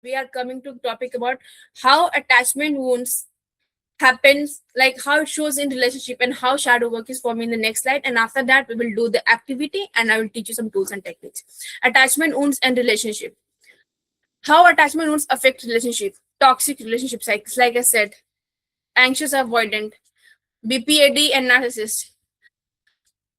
we are coming to topic about how attachment wounds happens, like how it shows in relationship and how shadow work is forming in the next slide. And after that, we will do the activity and I will teach you some tools and techniques. Attachment wounds and relationship. How attachment wounds affect relationship. Toxic relationship cycles, like I said, anxious avoidant, BPAD and narcissist,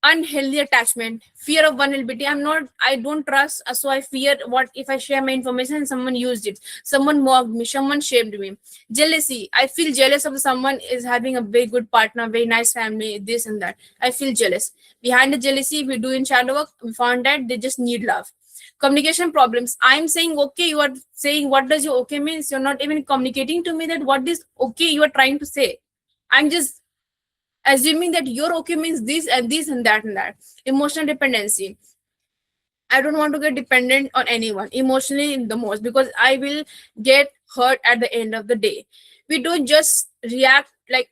unhealthy attachment, fear of vulnerability. I don't trust, so I fear what if I share my information and someone used it, someone mocked me, someone shamed me. Jealousy, I feel jealous of someone is having a very good partner, very nice family, this and that. I feel jealous. Behind the jealousy, we do in shadow work, we found that they just need love. Communication problems. I'm saying okay, you are saying what does your okay means. You're not even communicating to me that what is okay you are trying to say. I'm just assuming that your okay means this and this and that and that. Emotional dependency. I don't want to get dependent on anyone emotionally in the most, because I will get hurt at the end of the day. We don't just react, like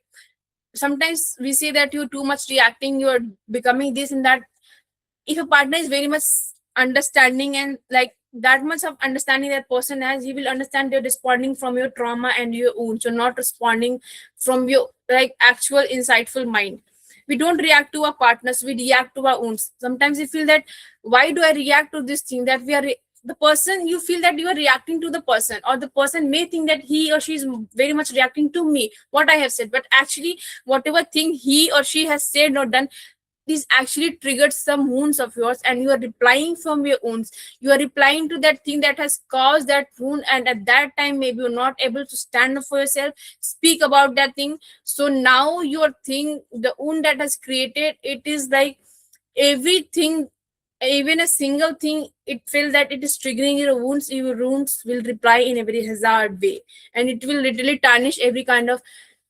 sometimes we say that you're too much reacting, you're becoming this and that. If a partner is very much understanding and like that much of understanding that person has, he will understand you're responding from your trauma and your wounds. You're not responding from your like actual insightful mind. We don't react to our partners, we react to our wounds. Sometimes you feel that why do I react to this thing, that we are the person, you feel that you are reacting to the person, or the person may think that he or she is very much reacting to me, what I have said, but actually whatever thing he or she has said or done, this actually triggered some wounds of yours, and you are replying from your wounds. You are replying to that thing that has caused that wound, and at that time maybe you're not able to stand up for yourself, speak about that thing. So now your thing, the wound that has created, it is like everything, even a single thing, it feels that it is triggering your wounds will reply in a very hazard way, and it will literally tarnish every kind of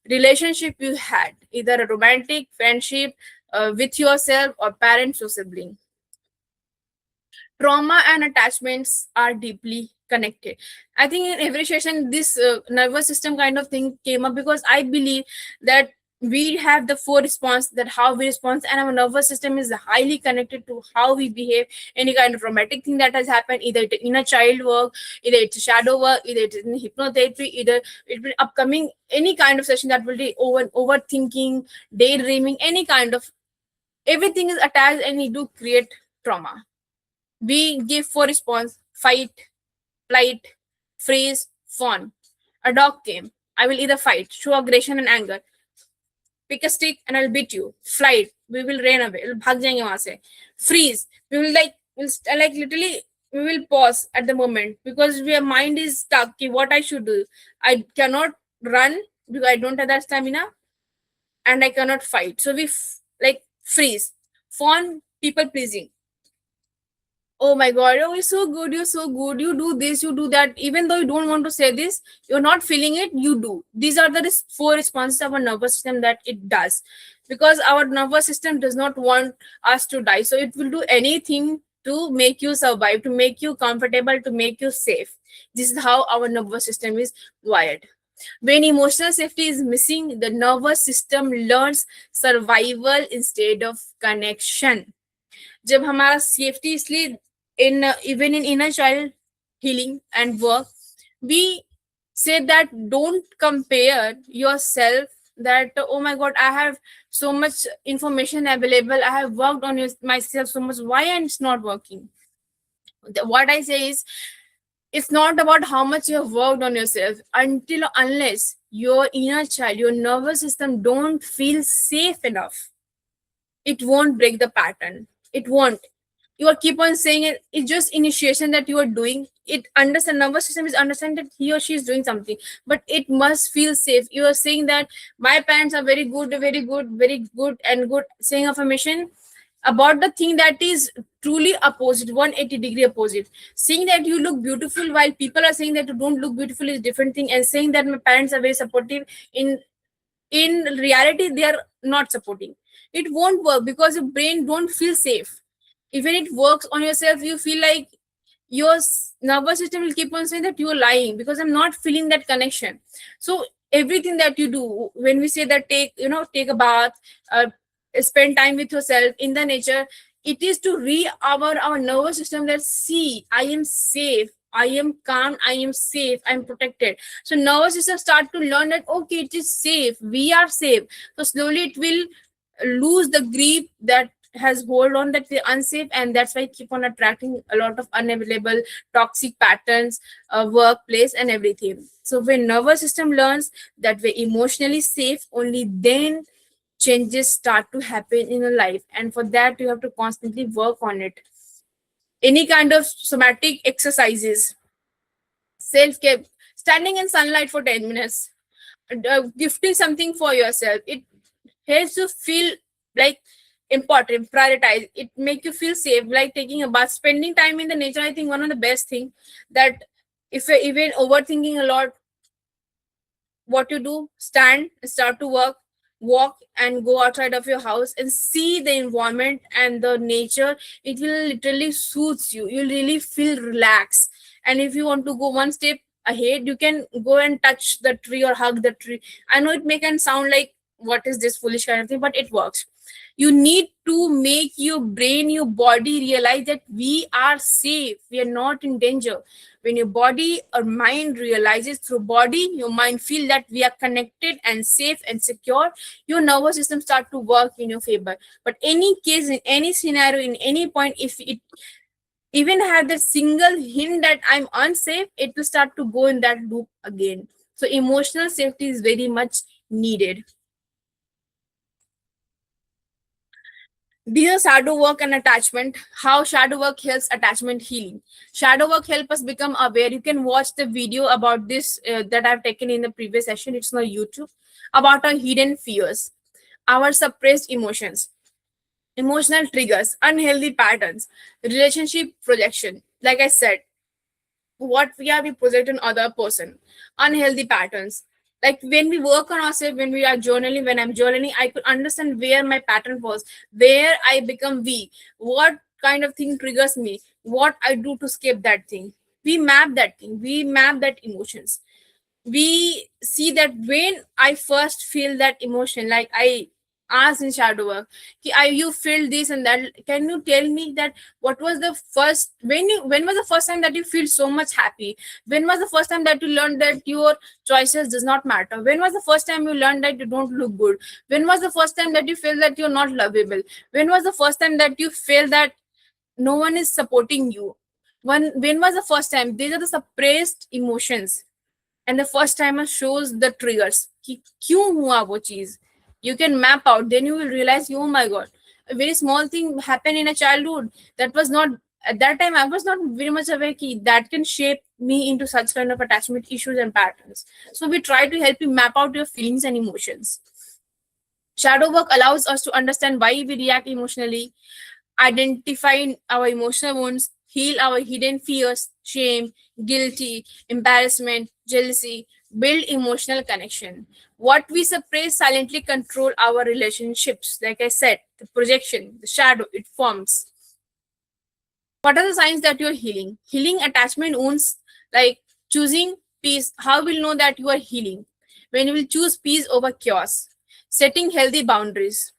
relationship you had, either a romantic friendship, with yourself or parents or sibling. Trauma and attachments are deeply connected. I think in every session this nervous system kind of thing came up, because I believe that we have the four response, that how we respond, and our nervous system is highly connected to how we behave. Any kind of traumatic thing that has happened, either it in a child work, either it's a shadow work, either it's in hypnotherapy, either it will upcoming any kind of session that will be overthinking, daydreaming, any kind of, everything is attached and it do create trauma. We give four response: fight, flight, freeze, fawn. A dog came, I will either fight, show aggression and anger, pick a stick and I'll beat you. Flight, we will run away, भाग जाएंगे वहां से. Freeze, we will like literally we will pause at the moment, because our mind is stuck. What I should do, I cannot run because I don't have that stamina, and I cannot fight. So we like freeze. Fawn, people pleasing. Oh my god, oh, you're so good, you do this, you do that, even though you don't want to say this, you're not feeling it, you do. These are the four responses of our nervous system that it does, because our nervous system does not want us to die, so it will do anything to make you survive, to make you comfortable, to make you safe. This is how our nervous system is wired. When emotional safety is missing, the nervous system learns survival instead of connection. जब हमारा safety इसलिए in even in inner child healing and work, we say that don't compare yourself, that oh my god, I have so much information available, I have worked on myself so much, why and it's not working. What I say is, it's not about how much you have worked on yourself, unless your inner child, your nervous system don't feel safe enough, it won't break the pattern. It won't. You are keep on saying it, it's just initiation that you are doing it. Understand, nervous system is understand that he or she is doing something, but it must feel safe. You are saying that my parents are very good, very good, very good and good, saying affirmation about the thing that is truly opposite, 180-degree opposite. Saying that you look beautiful while people are saying that you don't look beautiful is different thing, and saying that my parents are very supportive, in reality they are not supporting. It won't work, because your brain don't feel safe. Even it works on yourself, you feel like your nervous system will keep on saying that you are lying, because I'm not feeling that connection. So everything that you do, when we say that take a bath, spend time with yourself in the nature, it is to our nervous system that see, I am safe, I am calm, I am safe, I'm protected. So nervous system start to learn that okay, it is safe, we are safe. So slowly it will lose the grip that has hold on that we're unsafe, and that's why I keep on attracting a lot of unavailable toxic patterns, workplace and everything. So when nervous system learns that we're emotionally safe, only then changes start to happen in your life, and for that you have to constantly work on it. Any kind of somatic exercises, self-care, standing in sunlight for 10 minutes, gifting something for yourself, it helps you feel like important, prioritize, it make you feel safe, like taking a bath, spending time in the nature. I think one of the best thing that if you're even overthinking a lot, what you do, stand, start to work, walk and go outside of your house and see the environment and the nature. It will literally soothes you, you'll really feel relaxed. And if you want to go one step ahead, you can go and touch the tree or hug the tree. I know it may can sound like what is this foolish kind of thing, but it works. You need to make your brain, your body realize that we are safe, we are not in danger. When your body or mind realizes through body, your mind feel that we are connected and safe and secure, your nervous system start to work in your favor. But any case, in any scenario, in any point, if it even have the single hint that I'm unsafe, it will start to go in that loop again. So emotional safety is very much needed. These are shadow work and attachment. How shadow work helps attachment healing. Shadow work help us become aware. You can watch the video about this that I've taken in the previous session. It's on YouTube, about our hidden fears, our suppressed emotions, emotional triggers, unhealthy patterns, relationship projection. Like I said, what we project on other person, unhealthy patterns. Like when we work on ourselves, when we are journaling, when I'm journaling, I could understand where my pattern was, where I become weak, what kind of thing triggers me, what I do to escape that thing. We map that thing, we map that emotions. We see that when I first feel that emotion, like I asked in shadow work, you feel this and that. Can you tell me that what was the first when was the first time that you feel so much happy? When was the first time that you learned that your choices does not matter? When was the first time you learned that you don't look good? When was the first time that you feel that you're not lovable? When was the first time that you feel that no one is supporting you? When was the first time? These are the suppressed emotions, and the first timer shows the triggers कि क्यों हुआ वो चीज. You can map out, then you will realize, oh my god, a very small thing happened in a childhood that was not, at that time I was not very much aware ki that can shape me into such kind of attachment issues and patterns. So we try to help you map out your feelings and emotions. Shadow work allows us to understand why we react emotionally, identify our emotional wounds, heal our hidden fears, shame, guilty, embarrassment, jealousy, build emotional connection. What we suppress silently control our relationships. Like I said, the projection, the shadow, it forms. What are the signs that you're healing? Healing attachment wounds, like choosing peace. How will know that you are healing? When you will choose peace over chaos. Setting healthy boundaries.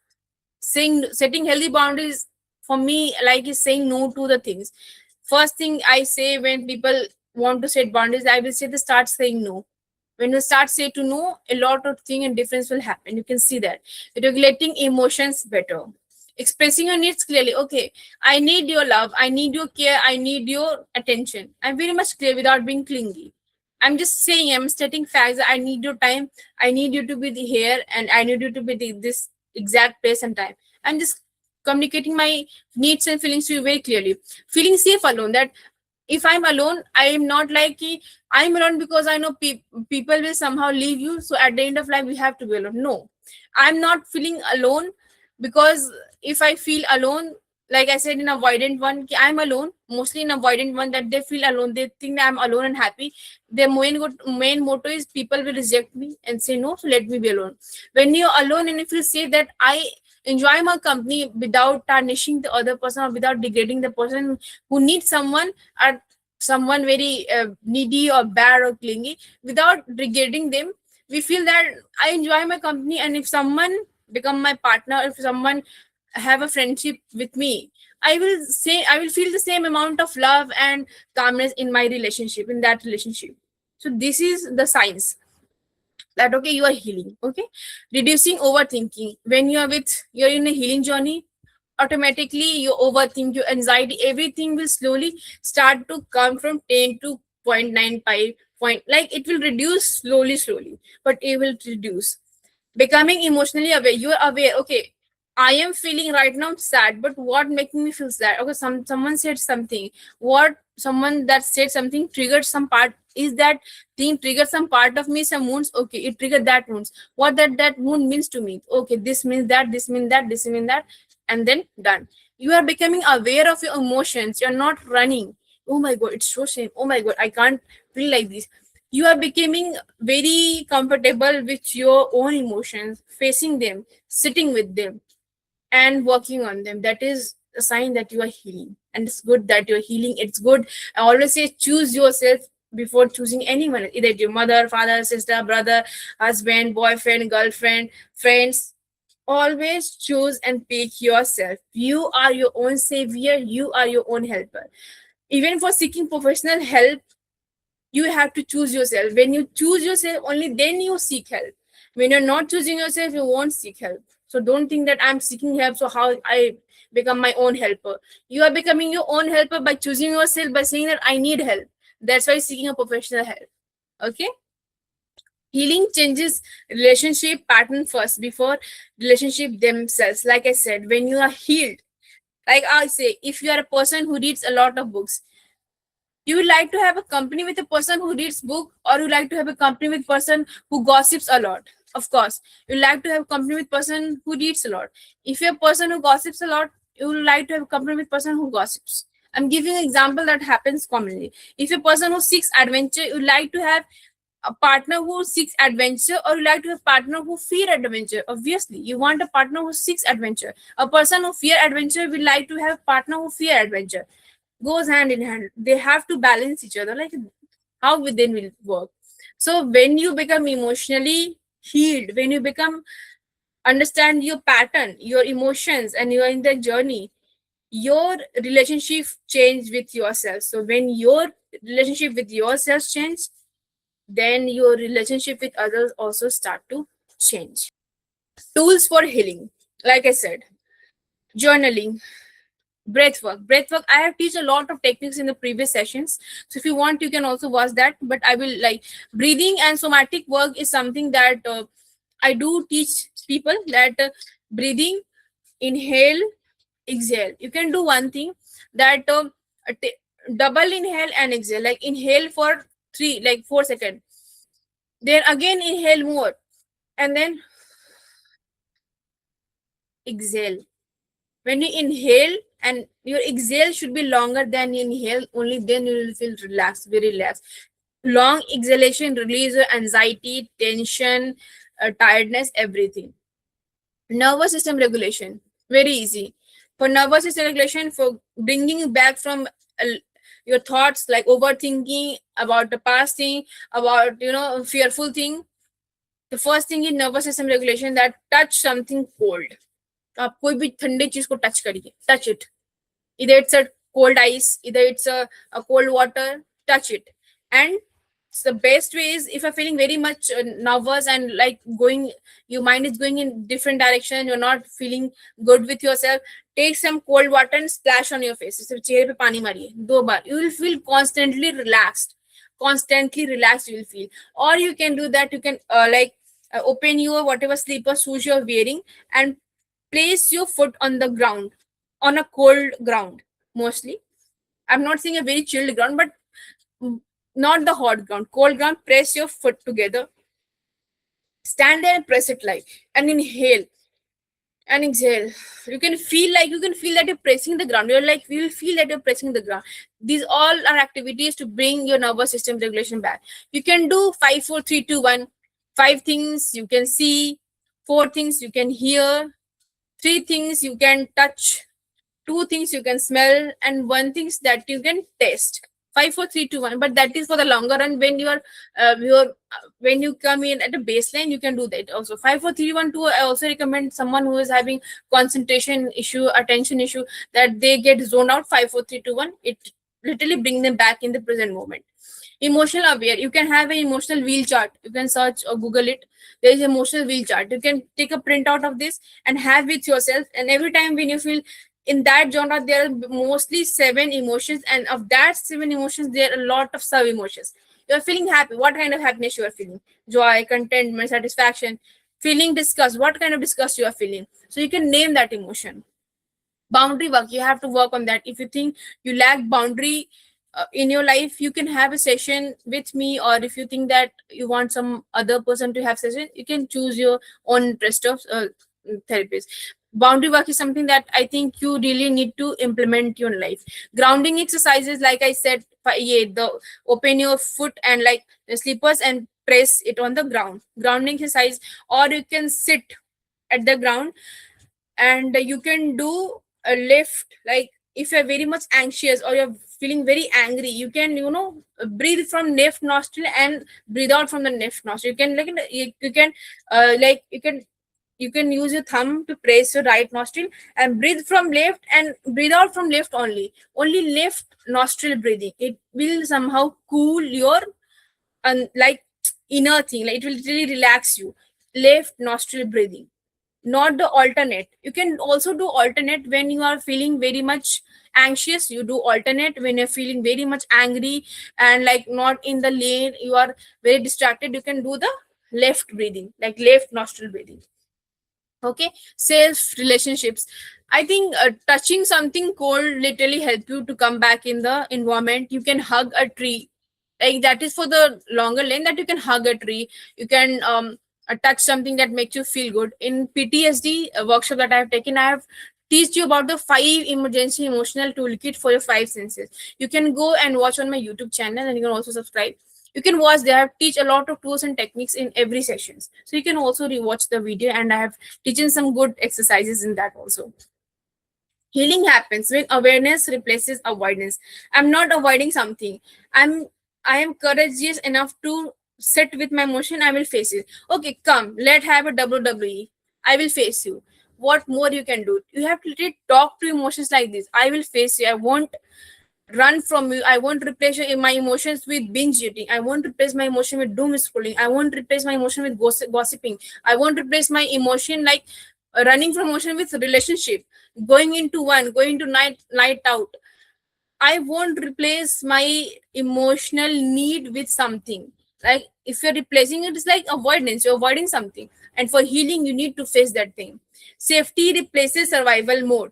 Setting healthy boundaries for me like is saying no to the things. First thing I say when people want to set boundaries, I will say to start saying no. When you start say to no, a lot of thing and difference will happen. You can see that. Regulating emotions better, expressing your needs clearly. Okay, I need your love, I need your care, I need your attention. I'm very much clear without being clingy. I'm just saying, I'm stating facts. I need your time, I need you to be the here, and I need you to be this exact place and time. I'm just communicating my needs and feelings to you very clearly. Feeling safe alone, that if I'm alone, I am not like I'm alone because I know people will somehow leave you, so at the end of life we have to be alone. No, I'm not feeling alone, because if I feel alone, like I said in avoidant one, I'm alone, mostly in avoidant one, that they feel alone, they think that I'm alone and happy. Their main motto is people will reject me and say no, so let me be alone. When you're alone and if you say that I enjoy my company without tarnishing the other person or without degrading the person who needs someone, or someone very needy or bad or clingy, without degrading them, we feel that I enjoy my company, and if someone become my partner, if someone have a friendship with me, I will feel the same amount of love and calmness in my relationship, in that relationship. So this is the science that okay, you are healing. Okay, reducing overthinking. When you're in a healing journey, automatically you overthink, your anxiety, everything will slowly start to come from 10 to 0.95 point, like it will reduce slowly, but it will reduce. Becoming emotionally aware, you are aware, okay, I am feeling right now sad, but what making me feel sad? Okay, someone said something, what someone that said something triggered some part, is that thing triggered some part of me, some wounds, okay, it triggered that wounds, what that wound means to me, okay, this means that, this means that, this means that, and then done. You are becoming aware of your emotions, you're not running, oh my god, it's so shame, oh my god, I can't feel like this. You are becoming very comfortable with your own emotions, facing them, sitting with them, and working on them. That is a sign that you are healing, and it's good that you're healing. It's good. I always say choose yourself before choosing anyone, either your mother, father, sister, brother, husband, boyfriend, girlfriend, friends. Always choose and pick yourself. You are your own savior, you are your own helper. Even for seeking professional help, you have to choose yourself. When you choose yourself, only then you seek help. When you're not choosing yourself, you won't seek help. So don't think that I'm seeking help, so how I become my own helper. You are becoming your own helper by choosing yourself, by saying that I need help. That's why seeking a professional help. Okay, healing changes relationship pattern first before relationship themselves. Like I said, when you are healed, like I say, if you are a person who reads a lot of books, you would like to have a company with a person who reads book, or you like to have a company with person who gossips a lot? Of course, you like to have a company with person who reads a lot. If you're a person who gossips a lot, you would like to have a company with person who gossips. I'm giving an example that happens commonly. If you're a person who seeks adventure, you like to have a partner who seeks adventure, or you like to have a partner who fear adventure. Obviously you want a partner who seeks adventure. A person who fear adventure will like to have a partner who fear adventure. Goes hand in hand, they have to balance each other, like how within will work. So when you become emotionally healed, when you become understand your pattern, your emotions, and you are in the journey, your relationship change with yourself. So when your relationship with yourself change, then your relationship with others also start to change. Tools for healing, like I said, journaling, breath work. I have teach a lot of techniques in the previous sessions, so if you want you can also watch that, but I will like breathing and somatic work is something that I do teach people, that breathing, inhale, exhale. You can do one thing, that double inhale and exhale, like inhale for 4 seconds, then again inhale more, and then exhale. When you inhale, and your exhale should be longer than you inhale, only then you will feel relaxed, very relaxed. Long exhalation release your anxiety, tension, tiredness, everything. Nervous system regulation, very easy. For nervous system regulation, for bringing you back from your thoughts, like overthinking about the past thing, about fearful thing, the first thing in nervous system regulation, that touch something cold. आप कोई भी ठंडे चीज को touch करिए, touch it. Either it's a cold ice, either it's a cold water, touch it. And the best way is, if you're feeling very much nervous and like going, your mind is going in different direction, you're not feeling good with yourself, take some cold water and splash on your face. सिर्फ चेहरे पे पानी मारिए 2 बार, you will feel constantly relaxed you will feel. Or you can do that, you can open your whatever sleeper shoes you're wearing, and place your foot on the ground, on a cold ground. Mostly, I'm not saying a very chilled ground, but not the hot ground, cold ground. Press your foot together, stand there and press it, like, and inhale and exhale. You can feel that you're pressing the ground. You will feel that you're pressing the ground. These all are activities to bring your nervous system regulation back. You can do 5, 4, 3, 2, 1. 5 things you can see, 4 things you can hear, 3 things you can touch, 2 things you can smell, and 1 thing that you can taste. 5 4 3 2 1, but that is for the longer run. When when you come in at a baseline, you can do that also. 5 4 3 1 2, I also recommend someone who is having concentration issue, attention issue, that they get zoned out. 5 4 3 2 1, it literally bring them back in the present moment. Emotional aware, you can have an emotional wheel chart. You can search or Google it. There is emotional wheel chart. You can take a printout of this and have with yourself, and every time when you feel in that genre, there are mostly 7 emotions, and of that 7 emotions, there are a lot of sub emotions. You're feeling happy, what kind of happiness you are feeling? Joy, contentment, satisfaction. Feeling disgust, what kind of disgust you are feeling? So you can name that emotion. Boundary work, you have to work on that. If you think you lack boundary in your life, you can have a session with me, or if you think that you want some other person to have session, you can choose your own interest of therapist. Boundary work is something that I think you really need to implement in your life. Grounding exercises, like I said, yeah, the open your foot and like the slippers and press it on the ground, grounding exercise. Or you can sit at the ground and you can do a lift. Like if you're very much anxious or you're feeling very angry, you can breathe from left nostril and breathe out from the left nostril. You can like you can like you can use your thumb to press your right nostril and breathe from left and breathe out from left only left nostril breathing. It will somehow cool your like inner thing, like it will really relax you. Left nostril breathing, not the alternate. You can also do alternate when you are feeling very much anxious. You do alternate when you're feeling very much angry and like not in the lane, you are very distracted. You can do the left breathing, like left nostril breathing. Okay. Self relationships, I think touching something cold literally help you to come back in the environment. You can hug a tree, like that is for the longer lane, that you can hug a tree. You can touch something that makes you feel good. In PTSD workshop that I have taken, I have teach you about the 5 emergency emotional toolkit for your 5 senses. You can go and watch on my YouTube channel, and you can also subscribe. You can watch, they have teach a lot of tools and techniques in every sessions, so you can also rewatch the video, and I have teaching some good exercises in that also. Healing happens when awareness replaces avoidance. I'm not avoiding something. I am courageous enough to sit with my emotion. I will face it. Okay, come, let's have a WWE. I will face you. What more you can do? You have to literally talk to emotions like this. I will face you. I won't run from you. I won't replace my emotions with binge eating. I won't replace my emotion with doom scrolling. I won't replace my emotion with gossiping. I won't replace my emotion like running from emotion with relationship, going into one, going to night out. I won't replace my emotional need with something. Like if you're replacing it, it's like avoidance. You're avoiding something. And for healing, you need to face that thing. Safety replaces survival mode.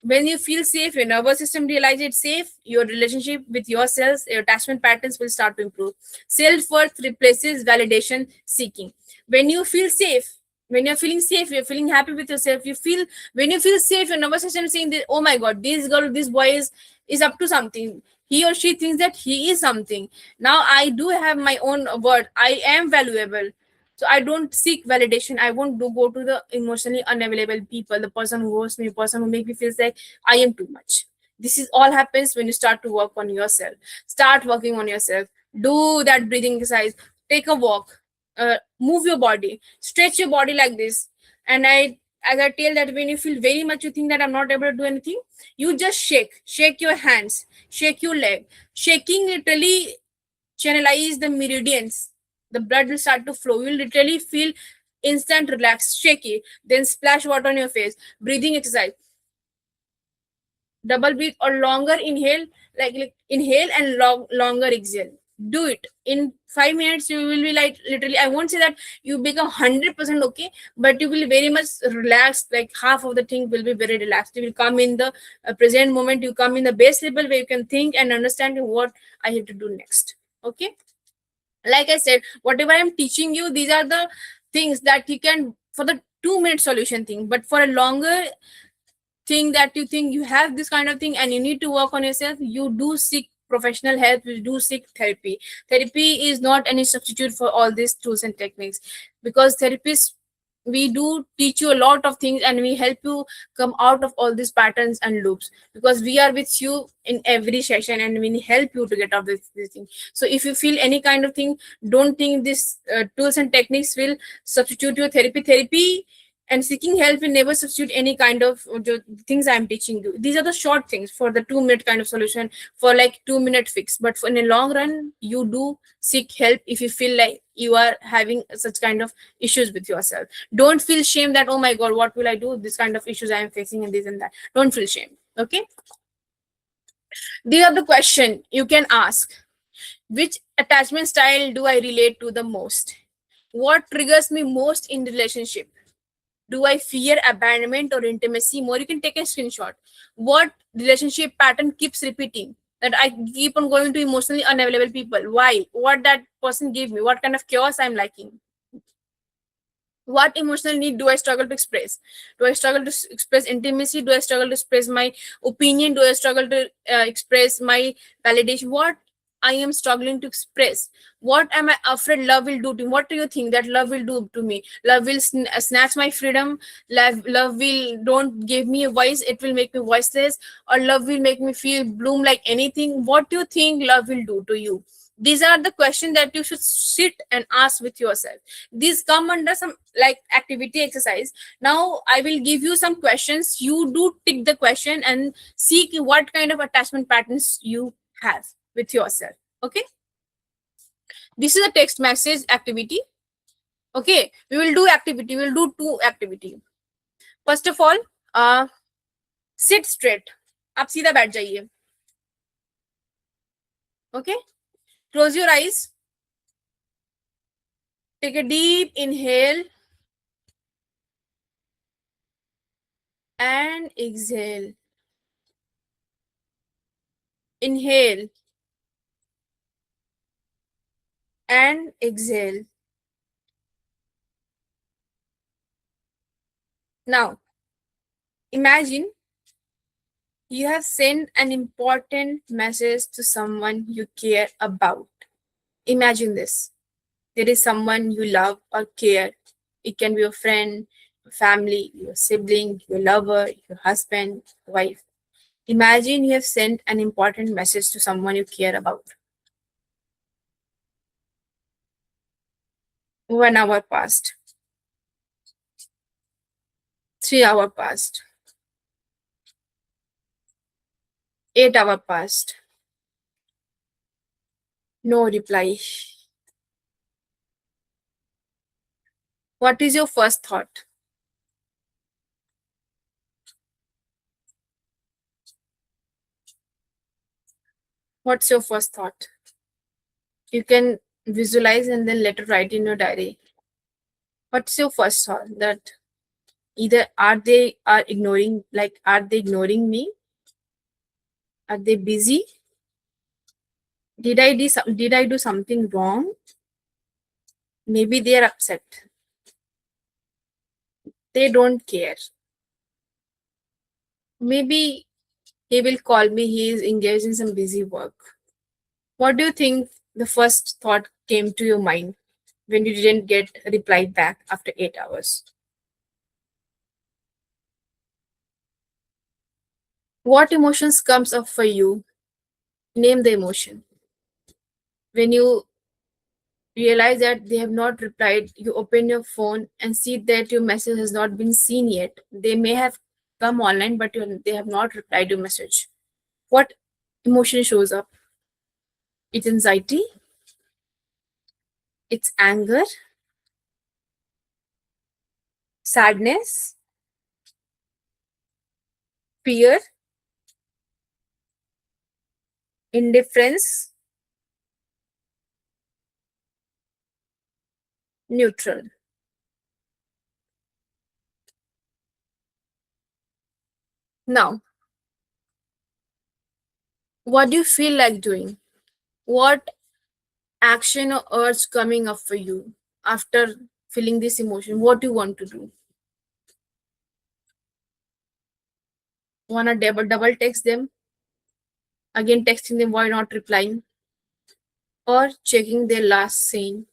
When you feel safe, your nervous system realizes it's safe, your relationship with yourself, your attachment patterns will start to improve. Self-worth replaces validation seeking. When you feel safe, when you're feeling safe, you're feeling happy with yourself, you feel, when you feel safe, your nervous system is saying that, oh my god, this girl, this boy is up to something. He or she thinks that he is something. Now I do have my own word. I am valuable. So I don't seek validation. I won't go to the emotionally unavailable people, the person who hurts me, the person who make me feel like I am too much. This is all happens when you start to work on yourself. Start working on yourself. Do that breathing exercise. Take a walk. Move your body. Stretch your body like this. And as I tell that when you feel very much, you think that I'm not able to do anything, you just shake your hands, shake your leg. Shaking literally channelize the meridians. The blood will start to flow. You will literally feel instant relax, shaky. Then splash water on your face. Breathing exercise. Double breathe or longer inhale, like inhale and longer exhale. Do it in 5 minutes. You will be like literally, I won't say that you become 100% okay, but you will very much relaxed. Like half of the thing will be very relaxed. You will come in the present moment. You come in the base level where you can think and understand what I have to do next. Okay. Like I said, whatever I'm teaching you, these are the things that you can for the 2-minute solution thing. But for a longer thing that you think you have this kind of thing and you need to work on yourself, you do seek professional help, you do seek therapy. Therapy is not any substitute for all these tools and techniques, because therapists we do teach you a lot of things, and we help you come out of all these patterns and loops, because we are with you in every session and we help you to get out of this thing. So if you feel any kind of thing, don't think this tools and techniques will substitute your therapy, and seeking help will never substitute any kind of the things I'm teaching you. These are the short things for the 2 minute kind of solution, for like 2 minute fix. But for in a long run, you do seek help if you feel like you are having such kind of issues with yourself. Don't feel shame that, oh my god, what will I do, this kind of issues I am facing and this and that. Don't feel shame. Okay, these are the question you can ask. Which attachment style do I relate to the most? What triggers me most in relationship? Do I fear abandonment or intimacy more? You can take a screenshot. What relationship pattern keeps repeating, that I keep on going to emotionally unavailable people? Why? What that person gave me? What kind of chaos I'm liking? What emotional need do I struggle to express? Do I struggle to express intimacy? Do I struggle to express my opinion? Do I struggle to express my validation? What I am struggling to express? What am I afraid love will do to me? What do you think that love will do to me? Love will snatch my freedom. Love will don't give me a voice, it will make me voiceless. Or love will make me feel bloom like anything. What do you think love will do to you? These are the questions that you should sit and ask with yourself. These come under some like activity exercise. Now I will give you some questions. You do tick the question and see what kind of attachment patterns you have with yourself. Okay, this is a text message activity. Okay, we will do activity, we will do two activity. First of all, sit straight. आप सीधा बैठ जाइए. Okay, close your eyes. Take a deep inhale and exhale. Inhale and exhale. Now, imagine you have sent an important message to someone you care about. Imagine this. There is someone you love or care. It can be your friend, your family, your sibling, your lover, your husband, wife. Imagine you have sent an important message to someone you care about. 1 hour passed. 3 hours passed. 8 hours passed. No reply. What is your first thought? What's your first thought? You can visualize and then later write in your diary. What's your first thought? That either are they ignoring me? Are they busy? Did I do something wrong? Maybe they are upset. They don't care. Maybe he will call me. He is engaged in some busy work. What do you think the first thought came to your mind when you didn't get a reply back after 8 hours? What emotions comes up for you? Name the emotion. When you realize that they have not replied, you open your phone and see that your message has not been seen yet. They may have come online, but they have not replied your message. What emotion shows up? It's anxiety, it's anger, sadness, fear, indifference, neutral. Now, what do you feel like doing? What action or urge coming up for you after feeling this emotion? What do you want to do? Wanna double text them? Again texting them, why not replying? Or checking their last scene?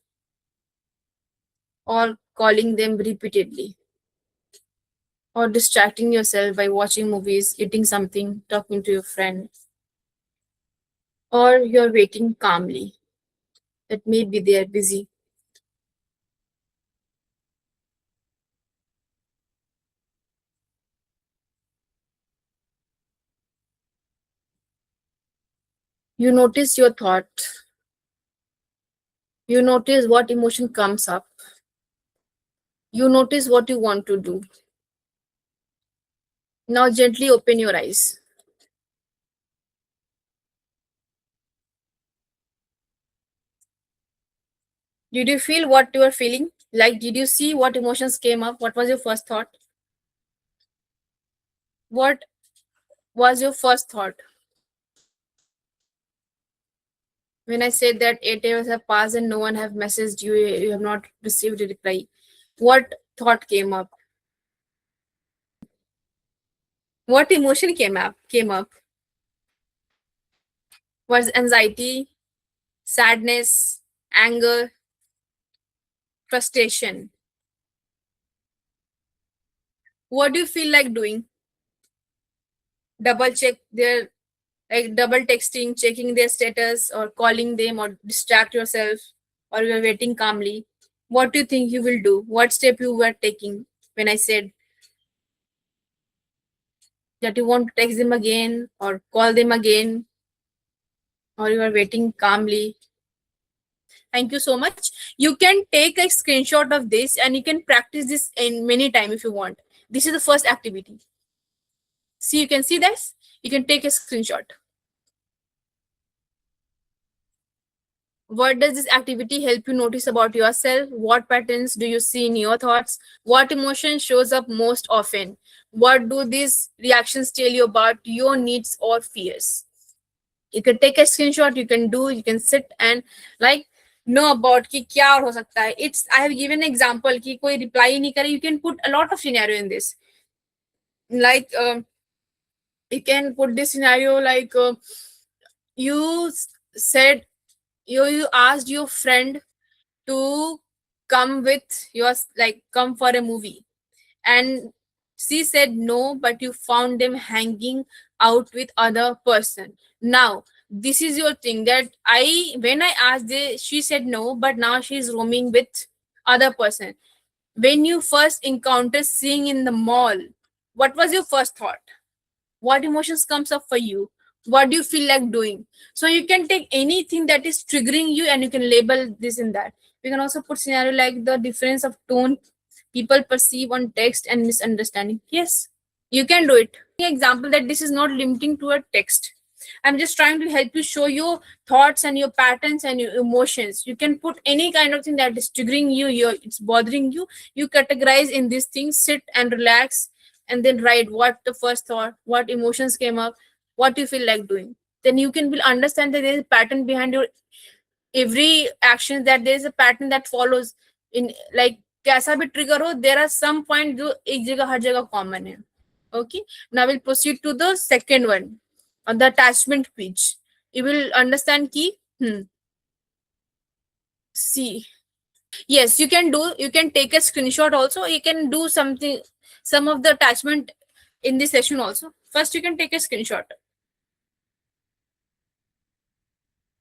Or calling them repeatedly, or distracting yourself by watching movies, eating something, talking to your friend, or you're waiting calmly that maybe they are busy. You notice your thought, you notice what emotion comes up, you notice what you want to do. Now gently open your eyes. Did you feel what you were feeling? Like, did you see what emotions came up? What was your first thought? What was your first thought? When I said that 8 hours have passed and no one have messaged you, you have not received a reply. What thought came up? What emotion came up? Was anxiety, sadness, anger, frustration? What do you feel like doing? Double check their, like double texting, checking their status, or calling them, or distract yourself, or you're waiting calmly. What do you think you will do? What step you were taking when I said that you want to text them again or call them again, or you are waiting calmly? Thank you so much. You can take a screenshot of this and you can practice this in many time if you want. This is the first activity. See, you can see this. You can take a screenshot. What does this activity help you notice about yourself? What patterns do you see in your thoughts? What emotion shows up most often? What do these reactions tell you about your needs or fears? You can take a screenshot, you can sit and like know about कि क्या और हो सकता है. It's, I have given an example कि कोई reply ही नहीं करे. You can put a lot of scenario in this. Like you can put this scenario like you said you asked your friend to come with your, like come for a movie, and she said no, but you found them hanging out with other person. Now this is your thing that I, when I asked this, she said no, but now she's roaming with other person. When you first encounter seeing in the mall, what was your first thought? What emotions comes up for you? What do you feel like doing? So you can take anything that is triggering you and you can label this in that. We can also put scenario like the difference of tone people perceive on text and misunderstanding. Yes, you can do it. Example that this is not limiting to a text. I'm just trying to help you show your thoughts and your patterns and your emotions. You can put any kind of thing that is triggering you, it's bothering you. You categorize in these things, sit and relax, and then write what the first thought, what emotions came up, what you feel like doing. Then you can will understand that there is a pattern behind your every action, that there is a pattern that follows in, like कैसा भी trigger हो, there are some point जो एक जगह हर जगह common है. Okay, now we'll proceed to the second one, on the attachment pitch. You will understand key. See, yes, you can do, you can take a screenshot also, you can do something, some of the attachment in this session also. First you can take a screenshot.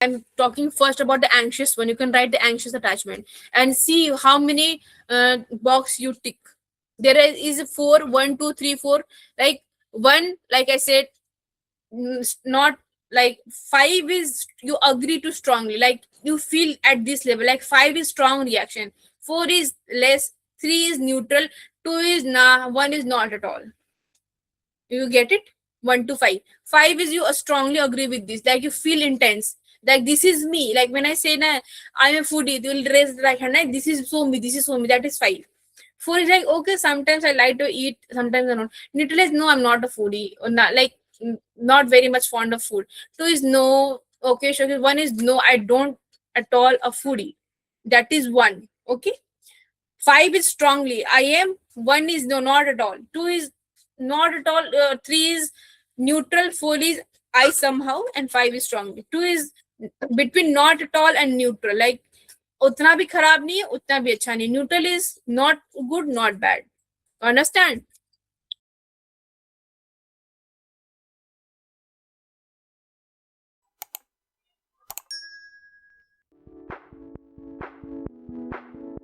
I'm talking first about the anxious one. You can write the anxious attachment and see how many box you tick. There is four, 1, 2, 3, 4. Like one, like I said, not like 5 is you agree to strongly, like you feel at this level. Like 5 is strong reaction, 4 is less, 3 is neutral, 2 is nah, 1 is not at all. You get it? 1 to 5. 5 is you strongly agree with this, like you feel intense, like this is me. Like when I say na, I'm a foodie, they will raise the right hand, like this is so me, this is so me. That is 5. 4 is like, okay, sometimes I like to eat, sometimes I don't. Neutral is no, I'm not a foodie, or not, like not very much fond of food. 2 is no, okay, sure. 1 is no, I don't at all a foodie. That is 1. Okay. 5 is strongly I am. 1 is no, not at all. 2 is not at all. 3 is neutral. 4 is I somehow, and 5 is strongly. 2 is between not at all and neutral. Like उतना भी खराब नहीं है, उतना भी अच्छा नहीं. Neutral is not good, not bad. Understand?